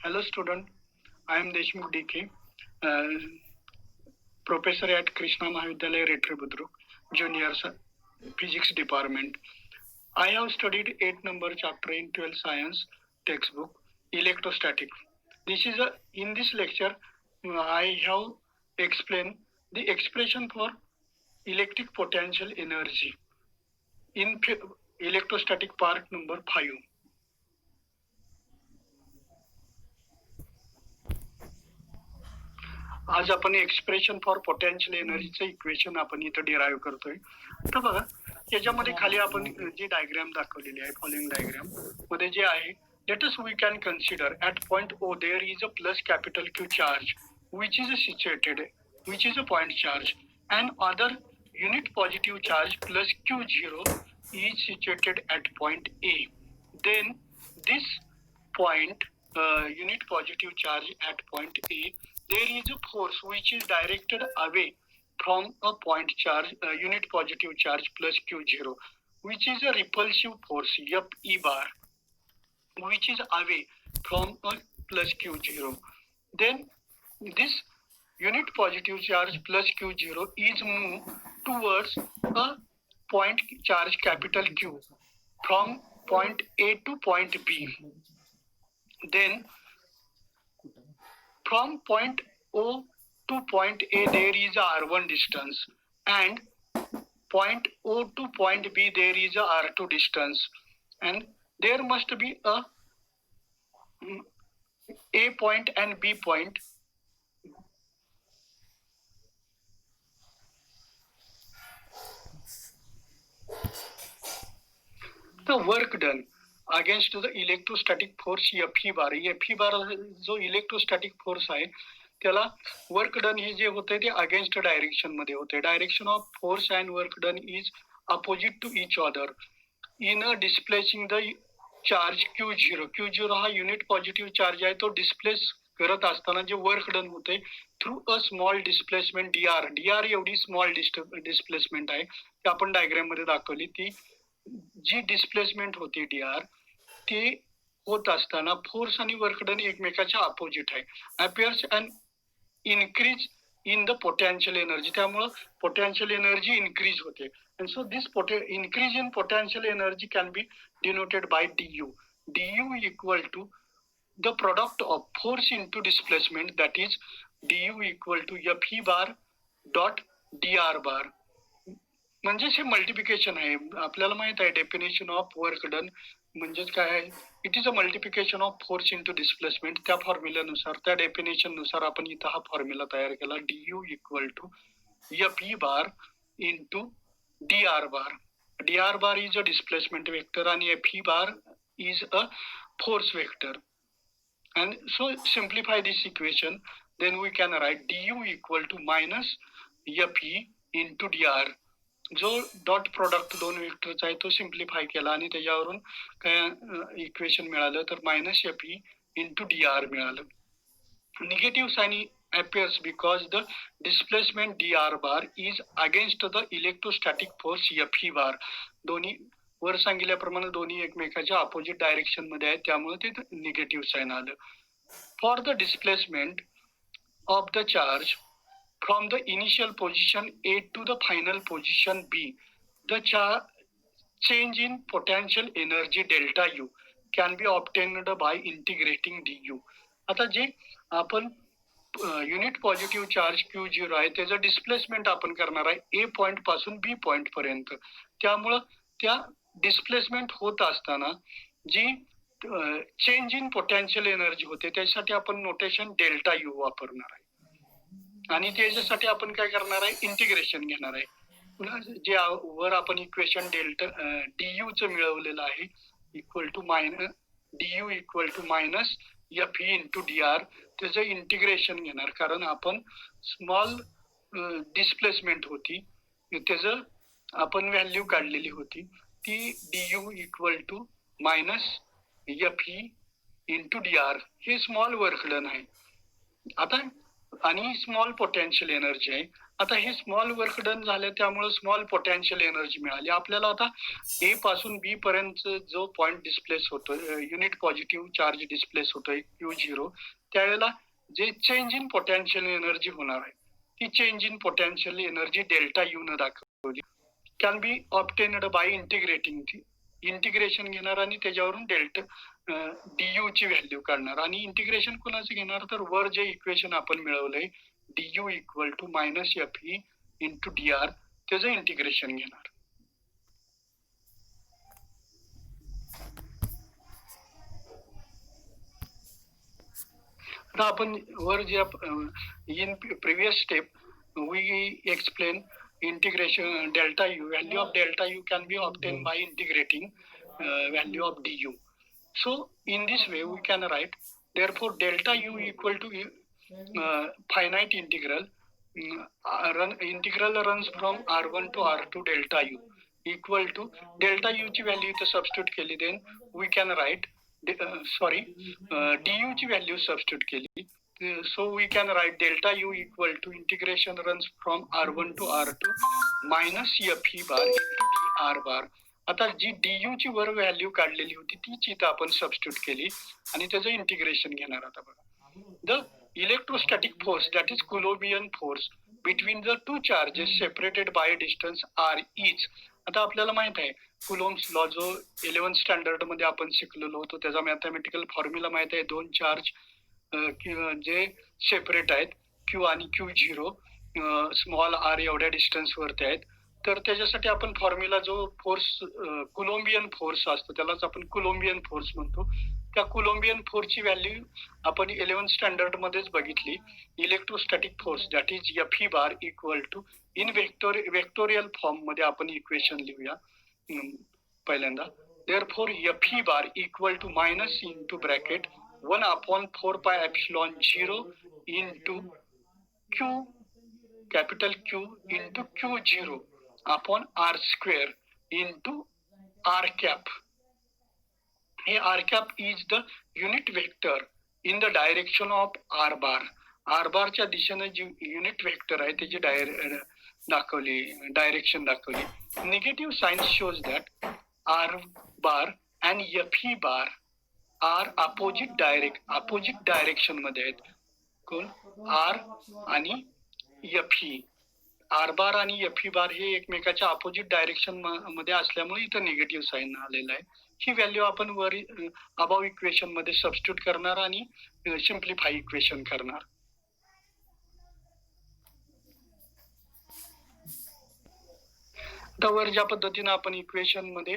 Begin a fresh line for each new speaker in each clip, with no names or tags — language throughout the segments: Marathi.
Hello student, I am Deshmukh DK, professor at Krishna Mahavidyalaya Retri Budruk, Junior Physics Department. I have studied 8 number chapter in 12th Science textbook, Electrostatic. In this lecture, I have explained the expression for electric potential energy in electrostatic part number 5. आज आपण एक्सप्रेशन फॉर पोटेन्शियल एनर्जीचं इक्वेशन आपण इथं डिराईव्ह करतोय. तर बघा याच्यामध्ये खाली आपण जी डायग्राम दाखवलेली आहे फॉलोइंग डायग्राम मध्ये जे आहे let us we can consider at point O there is a plus capital Q charge which is situated which is a point charge and other unit positive charge plus q0 is situated at point A. Then this point unit positive charge at point A, there is a force which is directed away from a point charge unit positive charge plus q0 which is a repulsive force Fe bar which is away from a plus q0. Then this unit positive charge plus q0 is moved towards a point charge capital Q from point A to point B. Then from point O to point A there is a r1 distance and point O to point B there is a r2 distance and there must be a point and B point. The work done against the electrostatic force Fe bar. Fe bar जो इलेक्ट्रोस्टॅटिक फोर्स आहे त्याला वर्क डन हे जे होते ते अगेन्स्ट डायरेक्शन मध्ये होते. Direction of force and work done is opposite to each other in displacing the charge Q0. Q0 हा युनिट पॉझिटिव्ह चार्ज आहे तो डिस्प्लेस करत असताना जे वर्क डन होते through a small displacement dr. dr एवढी स्मॉल डिस्प्लेसमेंट आहे ती आपण डायग्राम मध्ये दाखवली. ती जी डिस्प्लेसमेंट होती dr ते होत असताना फोर्स आणि वर्क डन एकमेकाच्या अपोजिट आहे. Appears and increase in the potential energy. त्यामुळे पोटेन्शियल एनर्जी इनक्रीज होते. and so this increase in potential energy can be denoted by du. du equal to the product of force into displacement, that is du equal to Fe bar dot dr bar. म्हणजे हे मल्टिप्लिकेशन आहे. आपल्याला माहित आहे डेफिनेशन ऑफ वर्क डन म्हणजेच काय आहे. It is a multiplication of force into displacement. त्या फॉर्म्युल्यानुसार त्या डेफिनेशन नुसार आपण इथं हा फॉर्म्युला तयार केला. du equal to Fe bar into dr bar. dr bar is a displacement vector and Fe bar is a force vector. And so simplify this equation, then we can write du equal to minus Fe into dr. जो डॉट प्रोडक्ट दोन वेक्टरचा आहे तो सिम्प्लिफाय केला आणि त्याच्यावरून काय इक्वेशन मिळालं तर मायनस Fe इंटू dr मिळालं. Negative sign appears because the displacement dr bar is against the electrostatic force Fe bar. दोन्ही वर सांगितल्याप्रमाणे दोन्ही एकमेकाच्या अपोजिट डायरेक्शन मध्ये आहेत त्यामुळे ते निगेटिव्ह साइन आलं. For the displacement of the charge from the initial position A to the final position B, the change in potential energy delta U can be obtained by integrating du. आता जे आपण युनिट पॉझिटिव्ह चार्ज Q0 आहे त्याचं डिस्प्लेसमेंट आपण करणार आहे A पॉइंट पासून B पॉइंट पर्यंत. त्यामुळं त्या डिस्प्लेसमेंट होत असताना जी चेंज इन पोटेन्शियल एनर्जी होते त्यासाठी आपण नोटेशन डेल्टा U वापरणार आहे आणि त्याच्यासाठी आपण काय करणार आहे इंटिग्रेशन घेणार आहे. पुन्हा जे वर आपण इक्वेशन डेल्टा du च मिळवलेलं आहे equal to du equal to minus Fe into dr त्याचं इंटिग्रेशन घेणार कारण आपण स्मॉल डिस्प्लेसमेंट होती त्याचं आपण व्हॅल्यू काढलेली होती ती du equal to minus Fe into dr हे स्मॉल वर्क डन आहे. आता आणि स्मॉल पोटेन्शियल एनर्जी आहे. आता हे स्मॉल वर्क डन झालं त्यामुळे स्मॉल पोटेन्शियल एनर्जी मिळाली आपल्याला. आता ए पासून बी पर्यंत जो पॉइंट डिस्प्लेस होतोय, युनिट पॉझिटिव्ह चार्ज डिस्प्लेस होतोय Q0, त्यावेळेला जे चेंज इन पोटेन्शियल एनर्जी होणार आहे ती change in potential energy delta you न दाखवली can be obtained by integrating. Integration घेणार आणि त्याच्यावरून डेल्टा डीयू ची व्हॅल्यू काढणार. आणि इंटिग्रेशन कोणाचं घेणार तर वर जे इक्वेशन आपण मिळवलंय du equal to minus F E into D R त्याचं इंटिग्रेशन घेणार. आता आपण वर जे in previous step we explain integration delta u, value of delta u can be obtained by integrating value of du. So in this way we can write therefore delta u equal to finite integral integral runs from r1 to r2 delta u equal to delta u ची व्हॅल्यू इथे सबस्टिट्यूट केली then we can write du ची व्हॅल्यू सबस्टिट्यूट केली so we can write delta u equal to integration runs from r1 to r2 minus fe bar into dr bar. आता जी du ची वर व्हॅल्यू काढलेली होती तीच इथं आपण सबस्टिट्यूट केली आणि त्याचं इंटिग्रेशन घेणार. आता बघा the electrostatic force that is Coulombian force between the two charges separated by a distance r is. आता आपल्याला माहित आहे कुलोम्स लॉ जो 11th स्टँडर्ड मध्ये आपण शिकलेलो होतो त्याचा मॅथमॅटिकल फॉर्म्युला माहित आहे. दोन चार्ज जे सेपरेट आहेत Q आणि Q0 स्मॉल r एवढ्या डिस्टन्स वरती आहेत तर त्याच्यासाठी आपण फॉर्म्युला जो फोर्स कुलोम्बियन फोर्स असतो त्यालाच आपण कुलोम्बियन फोर्स म्हणतो. त्या कुलोम्बियन फोर्सची व्हॅल्यू आपण 11th स्टँडर्ड मध्येच बघितली. Electrostatic force that is Fe bar equal to in vectorial form मध्ये आपण इक्वेशन लिहूया पहिल्यांदा. therefore Fe bar equal to minus into bracket 1/4 pi epsilon 0 into Q capital Q into Q0 upon R square into R cap. हे R cap is the unit vector in the direction of R bar. R bar च्या दिशेने जी युनिट वेक्टर आहे त्याची डायरेक्शन दाखवली. Negative sign shows that R bar and Fe bar are opposite direction मध्ये आहेत. कोण आर आणि Fe. आर बार आणि Fe बार हे एकमेकाच्या अपोजिट डायरेक्शन मध्ये असल्यामुळे इथं निगेटिव्ह साइन आलेला आहे. ही व्हॅल्यू आपण वर अबाव इक्वेशन मध्ये सबस्टिट्यूट करणार आणि सिम्प्लिफाय इक्वेशन करणार. वर ज्या पद्धतीने आपण इक्वेशन मध्ये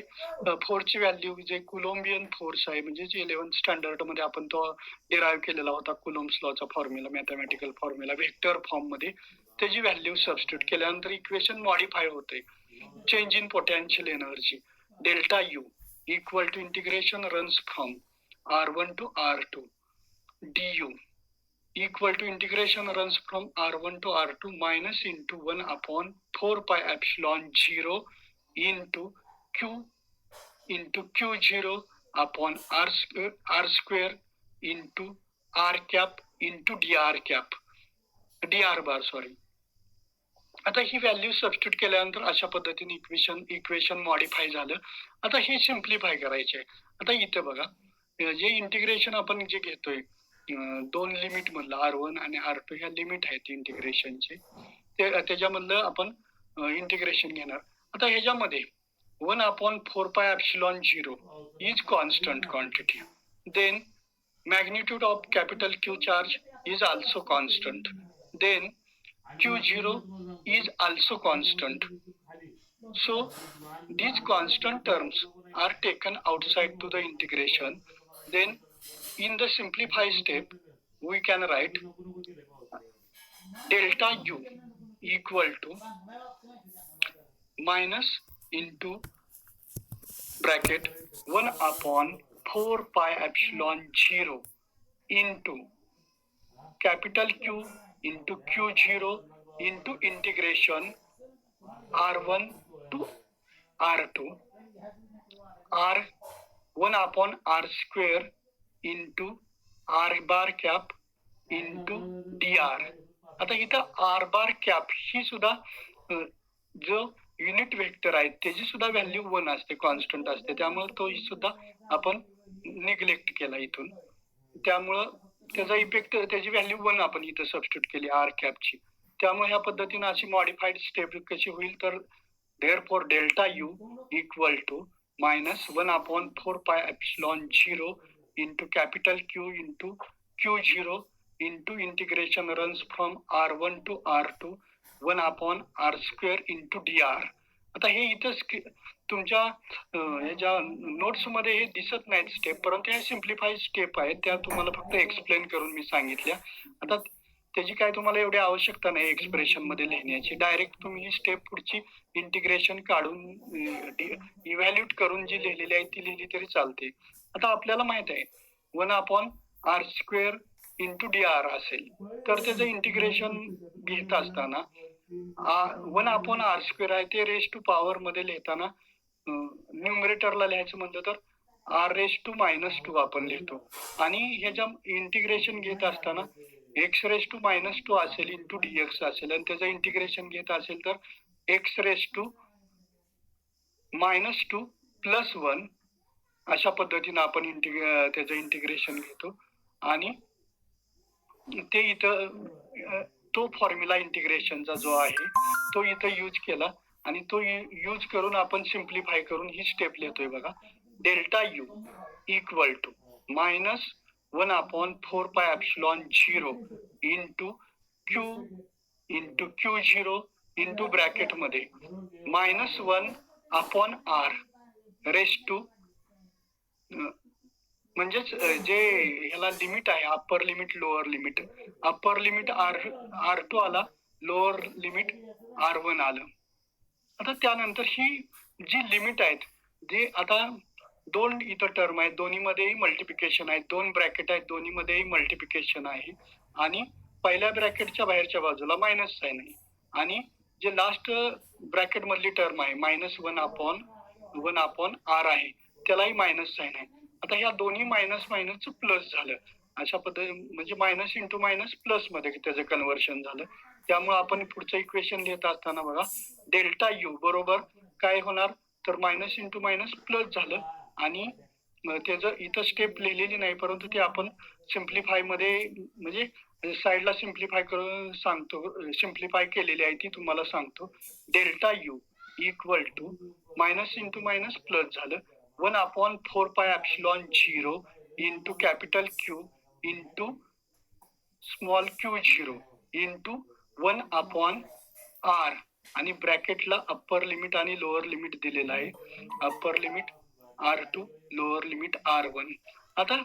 फोर्सची व्हॅल्यू जे कुलोम्बियन फोर्स आहे म्हणजे जे 11th स्टँडर्ड मध्ये आपण तो डिराइव्ह केलेला होता कुलोम्स लॉचा formula mathematical formula vector form मध्ये त्याची व्हॅल्यू सबस्टिट्यूट केल्यानंतर इक्वेशन मॉडिफाय होते. Change in potential energy delta U equal to integration runs from r1 to r2 du equal to integration runs from r1 to r2 minus into 1/4 pi epsilon 0 into Q0 upon r square into r cap into dr bar. आता ही व्हॅल्यू सबस्टिट्यूट केल्यानंतर अशा पद्धतीने इक्वेशन मॉडिफाय झालं. आता हे सिम्प्लिफाय करायचे. आता इथे बघा जे इंटिग्रेशन आपण जे घेतोय दोन लिमिट मधलं R1 आणि R2 ह्या लिमिट आहेत इंटिग्रेशनचे त्याच्यामधलं आपण इंटिग्रेशन घेणार. आता ह्याच्यामध्ये 1/4 pi epsilon 0 is constant quantity. Then magnitude of capital Q charge is also constant. Then Q0 is also constant. So these constant terms are taken outside to the integration. Then in the simplified step we can write delta u equal to minus into bracket 1/4 pi epsilon 0 into capital Q into Q0 into integration R1 to R2 R 1/r square into r bar cap into dr. आता इथं आर बार कॅप ही सुद्धा जो युनिट वेक्टर आहे त्याची सुद्धा व्हॅल्यू 1 असते, कॉन्स्टंट असते, त्यामुळे तो सुद्धा आपण निग्लेक्ट केला इथून. त्यामुळं त्याचा इफेक्ट, त्याची व्हॅल्यू 1 आपण इथं सबस्टिट्यूट केली आर कॅपची. त्यामुळे ह्या पद्धतीने अशी मॉडिफाईड स्टेप कशी होईल तर therefore delta u equal to -1/4π∈0 into capital Q into Q0 into integration runs from R1 to R2 1/r² into dr. आता हे इथं तुमच्या ह्याच्या नोट्स मध्ये हे दिसत नाहीत स्टेप, परंतु हे सिम्प्लिफाईड स्टेप आहेत, त्या तुम्हाला फक्त एक्सप्लेन करून मी सांगितल्या. आता त्याची काय तुम्हाला एवढी आवश्यकता नाही एक्सप्रेशन मध्ये लिहिण्याची, डायरेक्ट तुम्ही ही स्टेप पुढची इंटिग्रेशन काढून इव्हॅल्युएट करून जी लिहिलेली आहे ती लिहिली तरी चालते. आता आपल्याला माहित आहे 1/r² into dr असेल, तर त्याचं इंटिग्रेशन घेत असताना 1/r² आहे ते रेस टू पॉवर मध्ये लिहिताना न्यूमरेटरला लिहायचं म्हणलं तर r⁻² आपण लिहितो, आणि ह्याच्या इंटिग्रेशन घेत असताना x⁻² असेल इंटू dx असेल, आणि त्याचं इंटिग्रेशन घेत असेल तर x⁻² + 1 अशा पद्धतीने आपण त्याचं इंटिग्रेशन घेतो, आणि ते इथं तो फॉर्म्युला इंटिग्रेशनचा जो आहे तो इथं यूज केला, आणि तो यूज करून आपण सिम्प्लिफाय करून ही स्टेप लिहितोय बघा. Delta U equal to -1/4π∈0 into Q into Q0 into bracket मध्ये -1/r रेस टू, म्हणजेच जे ह्याला लिमिट आहे upper limit lower limit, upper limit R2 आला, लोअर लिमिट R1 आलं. आता त्यानंतर ही जी लिमिट आहेत, जे आता दोन इथं टर्म आहेत, दोन्ही मध्येही मल्टिप्लिकेशन आहे, दोन ब्रॅकेट आहेत, दोन्ही मध्येही मल्टिप्लिकेशन आहे, आणि पहिल्या ब्रॅकेटच्या बाहेरच्या बाजूला मायनस साइन आहे, आणि जे लास्ट ब्रॅकेट मधली टर्म आहे -1/1/r आहे त्यालाही मायनस साइन आहे. आता ह्या दोन्ही मायनस मायनसचं प्लस झालं, अशा पद्धतीने म्हणजे मायनस इंटू मायनस प्लस मध्ये त्याचं कन्व्हर्शन झालं. त्यामुळे आपण पुढचं इक्वेशन लिहित असताना बघा डेल्टा यू बरोबर काय होणार तर मायनस इंटू मायनस प्लस झालं, आणि त्याचं इथं स्टेप लिहिलेली नाही, परंतु ते आपण सिम्प्लिफाय मध्ये म्हणजे साईडला सिम्प्लिफाय करून सांगतो, सिम्प्लिफाय केलेली आहे ती तुम्हाला सांगतो. Delta U equal to minus into minus plus झालं 1/4π∈0 into capital Q into small Q0 into 1/r, आणि ब्रॅकेटला अप्पर लिमिट आणि लोअर लिमिट दिलेलं आहे, upper limit R2 lower limit R1. आता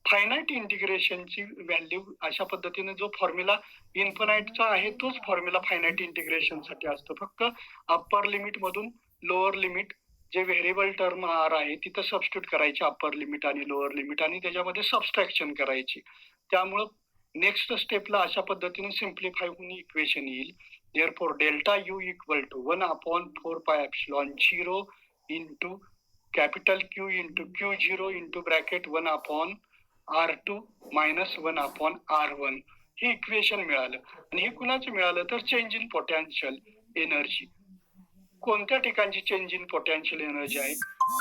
फायनाईट इंटिग्रेशनची व्हॅल्यू अशा पद्धतीने जो फॉर्म्युला इन्फिनाइटचा आहे तोच फॉर्म्युला फायनाईट इंटिग्रेशन साठी असतो, फक्त अप्पर लिमिट मधून लोअर लिमिट जे व्हेरिएबल टर्म आर आहे तिथं सबस्टिट्यूट करायचे अप्पर लिमिट आणि लोअर लिमिट, आणि त्याच्यामध्ये सबस्ट्रॅक्शन करायची. त्यामुळं नेक्स्ट स्टेपला अशा पद्धतीने सिम्प्लिफाय होऊन इक्वेशन येईल. therefore delta U equal to 1/4π∈0 into capital Q into Q0 into bracket 1/r2 minus 1/r1 हे इक्वेशन मिळालं. आणि हे कुणाचं मिळालं तर चेंज इन पोटेन्शियल एनर्जी. कोणत्या ठिकाणची चेंज इन पोटेन्शियल एनर्जी आहे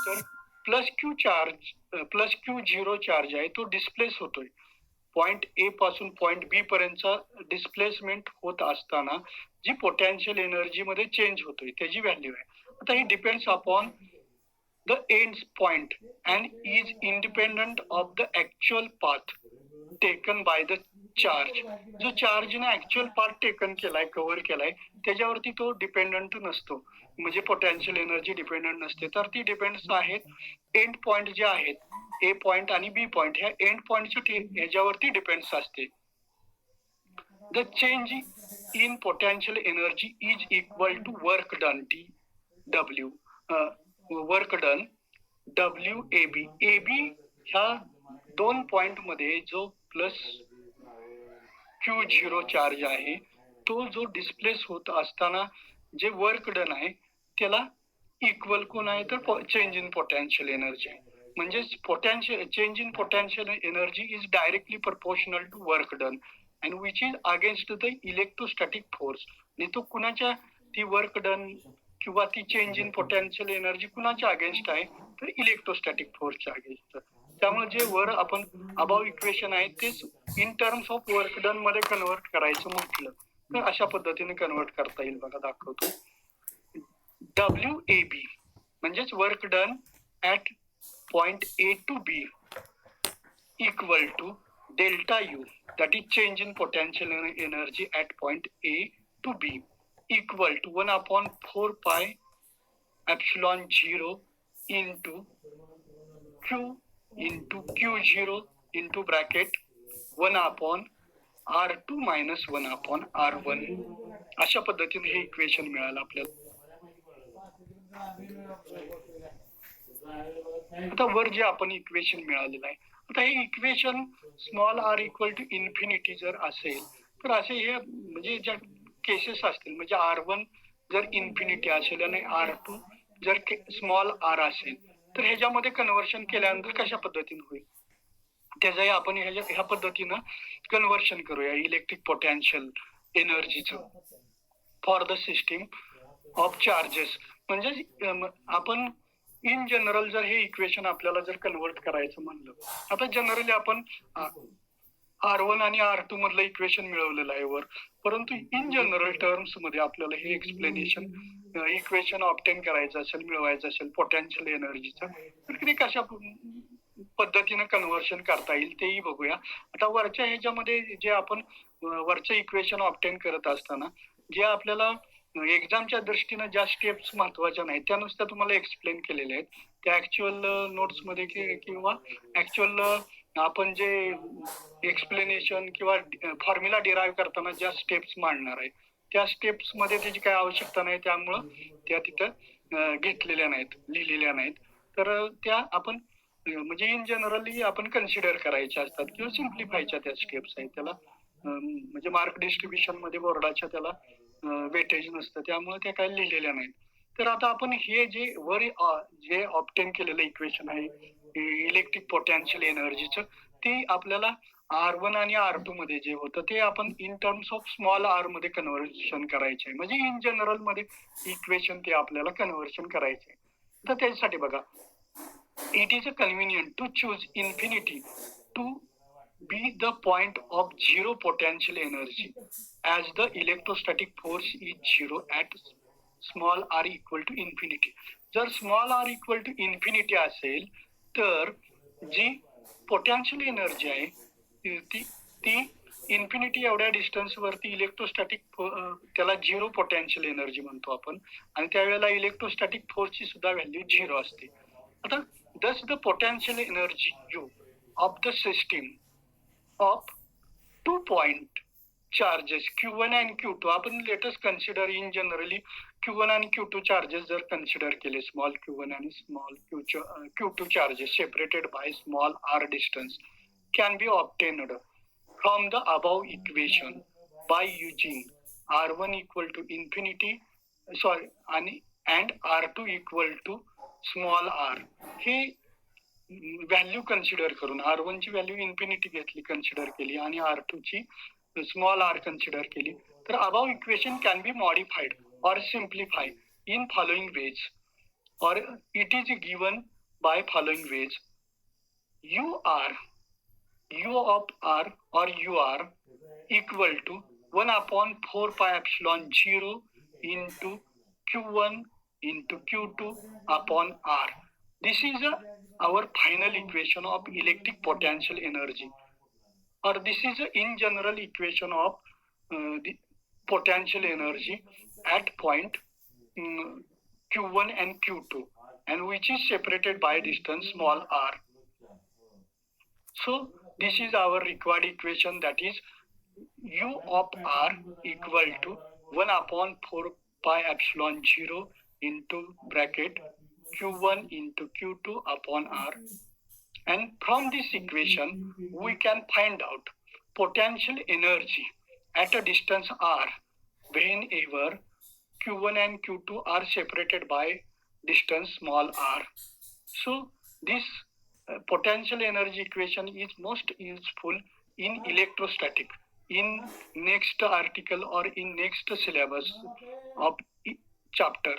तर प्लस Q0 चार्ज आहे तो डिस्प्लेस होतोय, पॉइंट ए पासून पॉइंट बी पर्यंतचा डिस्प्लेसमेंट होत असताना जी पोटेन्शियल एनर्जी मध्ये चेंज होतोय त्याची व्हॅल्यू आहे. आता ही depends upon the end point and is independent of the actual path taken by the charge. जो चार्ज ने ऍक्च्युअल पार्ट टेकन केलाय, कव्हर केलाय, त्याच्यावरती तो डिपेंडंट नसतो, म्हणजे पोटेन्शियल एनर्जी डिपेंडंट नसते, तर ती डिपेंड्स आहेत एंड पॉइंट जे आहेत ए पॉइंट आणि बी पॉइंट, ह्या एंड पॉइंटच्या ह्याच्यावरती डिपेंड्स असते. The change in potential energy is equal to work done W, work done WAB. AB ह्या दोन पॉइंट मध्ये जो प्लस Q0 चार्ज आहे तो जो डिस्प्लेस होत असताना जे वर्क डन आहे त्याला इक्वल कोण आहे तर चेंज इन पोटेन्शियल एनर्जी आहे. म्हणजे potential change in potential energy is directly proportional to work done, and which is against the electrostatic force. आणि तो कुणाच्या ती वर्क डन किंवा ती चेंज इन पोटेन्शियल एनर्जी कुणाच्या अगेन्स्ट आहे, तर इलेक्ट्रोस्टॅटिक फोर्सच्या अगेन्स्ट. त्यामुळे जे वर आपण अबाव इक्वेशन आहे तेच in terms of work done मध्ये कन्वर्ट करायचं म्हटलं तर अशा पद्धतीने कन्वर्ट करता येईल बघा, दाखवतो. WAB म्हणजेच work done at point A to B equal to delta U, that is change in potential energy at point A to B, equal to 1 upon 4 pi epsilon 0 into Q into Q0 into bracket 1 upon R2 minus 1 upon R1. अशा पद्धतीने हे इक्वेशन मिळालं आपल्याला. आता वर जे आपण इक्वेशन मिळालेलं आहे, आता हे equation small R equal to infinity जर असेल तर असे हे म्हणजे ज्या केसेस असतील, म्हणजे R1 जर इन्फिनिटी असेल आणि R2 जर स्मॉल आर असेल तर ह्याच्यामध्ये कन्व्हर्शन केल्यानंतर कशा पद्धतीने होईल त्याचंही आपण ह्या पद्धतीनं कन्व्हर्शन करूया इलेक्ट्रिक पोटेन्शियल एनर्जीचं for the system of charges. म्हणजे आपण इन जनरल जर हे इक्वेशन आपल्याला जर कन्वर्ट करायचं म्हणलं, आता जनरली आपण R1 आणि R2 मधलं इक्वेशन मिळवलेलं आहे वर, परंतु इन जनरल टर्म्स मध्ये आपल्याला हे एक्सप्लेनेशन इक्वेशन ऑब्टेन करायचं असेल, मिळवायचं असेल पोटेन्शियल एनर्जीचं, तर ते कशा पद्धतीने कन्व्हर्शन करता येईल तेही बघूया. आता वरच्या ह्याच्यामध्ये जे आपण वरचं इक्वेशन ऑब्टेन करत असताना जे आपल्याला एक्झामच्या दृष्टीने ज्या स्टेप्स महत्वाच्या नाहीत त्या नुसत्या तुम्हाला एक्सप्लेन केलेल्या आहेत, त्या ऍक्च्युअल नोट्स मध्ये किंवा ऍक्च्युअल आपण जे एक्सप्लेनेशन किंवा फॉर्म्युला डिराईव्ह करताना ज्या स्टेप्स मांडणार आहे त्या स्टेप्स मध्ये त्याची काय आवश्यकता नाही, त्यामुळं त्या तिथं घेतलेल्या नाहीत, लिहिलेल्या नाहीत. तर त्या आपण म्हणजे इन जनरली आपण कन्सिडर करायच्या असतात किंवा सिम्प्लिफायच्या त्या स्टेप्स आहेत. त्याला म्हणजे मार्क डिस्ट्रीब्युशन मध्ये बोर्डाच्या त्याला वेटेज नसतं, त्यामुळे त्या काय लिहिलेल्या नाहीत. तर आता आपण हे जे वर जे ऑब्टेन केलेलं इक्वेशन आहे इलेक्ट्रिक पोटेन्शियल एनर्जीचं, ते आपल्याला R1 आणि R2 मध्ये जे होतं ते आपण in terms of small R मध्ये कन्व्हर्शन करायचे आहे, म्हणजे इन जनरल मध्ये इक्वेशन ते आपल्याला कन्व्हर्शन करायचे आहे. तर त्याच्यासाठी बघा, it is convenient to choose infinity to be the point of zero potential energy as the electrostatic force is zero at small r equal to infinity. जर small r equal to infinity असेल तर जी पोटेन्शियल एनर्जी आहे ती इन्फिनिटी एवढ्या डिस्टन्स वरती इलेक्ट्रोस्टॅटिक त्याला झिरो पोटेन्शियल एनर्जी म्हणतो आपण, आणि त्यावेळेला इलेक्ट्रोस्टॅटिक फोर्सची सुद्धा व्हॅल्यू झिरो असते. आता thus the potential energy U of the system of 2 point charges Q1 and Q2, आपण latest consider in generally Q1 आणि Q2 चार्जेस जर कन्सिडर केले, स्मॉल Q1 आणि small Q2 charges separated by small r distance can be obtained from the above equation by using R1 equal to infinity and R2 equal to small R. हे व्हॅल्यू कन्सिडर करून R1 ची व्हॅल्यू इन्फिनिटी घेतली, कन्सिडर केली, आणि R2 ची स्मॉल आर कन्सिडर केली, तर above equation can be modified और सिम्प्लिफाय इन फॉलोइंग वेज, और it is given by following veg. U of R or UR equal to 1 upon 4 pi epsilon 0 into Q1 into Q2 upon R. This is our final equation of electric potential energy, or this is in general equation of the potential energy at point Q1 and Q2, and which is separated by distance small r. So this is our required equation, that is U of R equal to 1 upon 4 pi epsilon 0 into bracket Q1 into Q2 upon R. And from this equation we can find out potential energy at a distance R whenever Q1 and Q2 are separated by distance small r. So this potential energy equation is most useful in electrostatic. in next article or in next syllabus of chapter.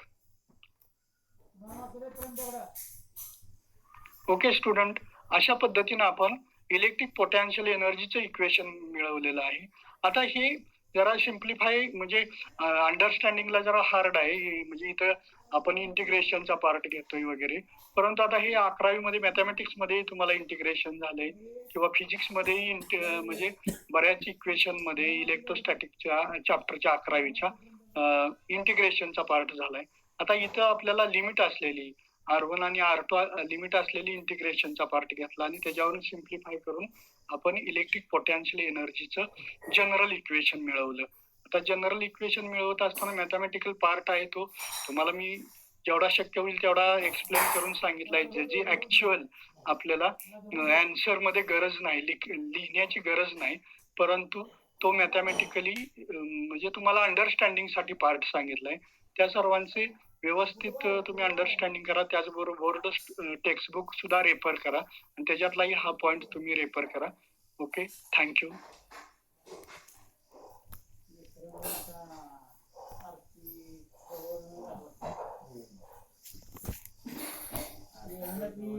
Okay student, अशा पद्धतीने आपण इलेक्ट्रिक पोटेन्शियल एनर्जीचं इक्वेशन मिळवलेलं आहे. आता हे जरा सिम्प्लिफाय म्हणजे अंडरस्टँडिंगला जरा हार्ड आहे, म्हणजे इथं आपण इंटिग्रेशनचा पार्ट घेतोय वगैरे, परंतु आता हे 11वी मध्ये मॅथमॅटिक्स मध्ये तुम्हाला इंटिग्रेशन झालंय किंवा फिजिक्स मध्ये म्हणजे बऱ्याच इक्वेशन मध्ये इलेक्ट्रोस्टॅटिकच्या चॅप्टरच्या 11वीच्या इंटिग्रेशनचा पार्ट झालाय. आता इथं आपल्याला लिमिट असलेली R1 आणि R2 लिमिट असलेली इंटिग्रेशनचा पार्ट घेतला आणि त्याच्यावरून सिम्प्लिफाय करून आपण इलेक्ट्रिक पोटेन्शियल एनर्जीचं जनरल इक्वेशन मिळवलं. आता जनरल इक्वेशन मिळवत असताना मॅथमॅटिकल पार्ट आहे तो तुम्हाला मी जेवढा शक्य होईल तेवढा एक्सप्लेन करून सांगितलाय. जी ऍक्च्युअल आपल्याला आन्सर मध्ये गरज नाही, लिहिण्याची गरज नाही, परंतु तो मॅथमॅटिकली म्हणजे तुम्हाला अंडरस्टँडिंग साठी पार्ट सांगितलाय. त्या सर्वांचे व्यवस्थित तुम्ही अंडरस्टँडिंग करा. त्याचबरोबर बोर्ड टेक्स्टबुक सुद्धा रेफर करा आणि त्याच्यातलाही हा पॉइंट तुम्ही रेफर करा. Okay, thank you.
Gracias.